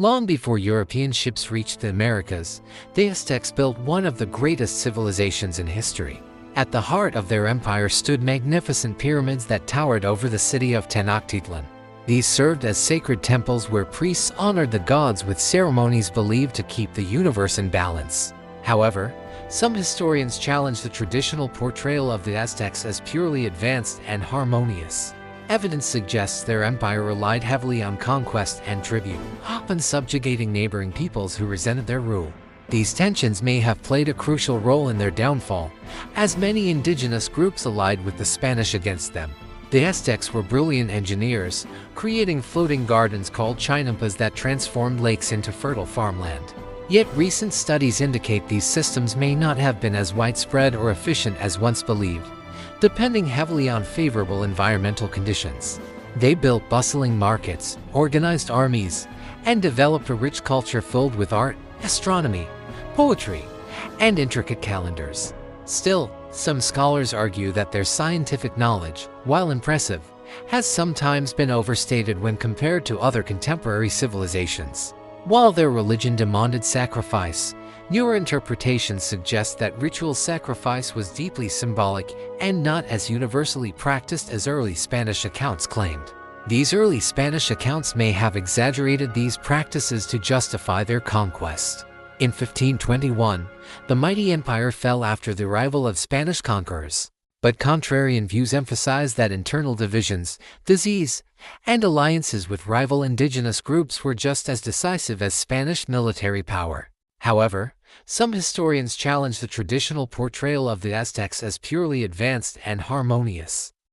Long before European ships reached the Americas, the Aztecs built one of the greatest civilizations in history. At the heart of their empire stood magnificent pyramids that towered over the city of Tenochtitlan. These served as sacred temples where priests honored the gods with ceremonies believed to keep the universe in balance. However, some historians challenge the traditional portrayal of the Aztecs as purely advanced and harmonious. Evidence suggests their empire relied heavily on conquest and tribute, often subjugating neighboring peoples who resented their rule. These tensions may have played a crucial role in their downfall, as many indigenous groups allied with the Spanish against them. The Aztecs were brilliant engineers, creating floating gardens called chinampas that transformed lakes into fertile farmland. Yet recent studies indicate these systems may not have been as widespread or efficient as once believed, depending heavily on favorable environmental conditions. They built bustling markets, organized armies, and developed a rich culture filled with art, astronomy, poetry, and intricate calendars. Still, some scholars argue that their scientific knowledge, while impressive, has sometimes been overstated when compared to other contemporary civilizations. While their religion demanded sacrifice, newer interpretations suggest that ritual sacrifice was deeply symbolic and not as universally practiced as early Spanish accounts claimed. These early Spanish accounts may have exaggerated these practices to justify their conquest. In 1521, the mighty empire fell after the arrival of Spanish conquerors, but contrarian views emphasize that internal divisions, disease, and alliances with rival indigenous groups were just as decisive as Spanish military power. However, some historians challenge the traditional portrayal of the Aztecs as purely advanced and harmonious.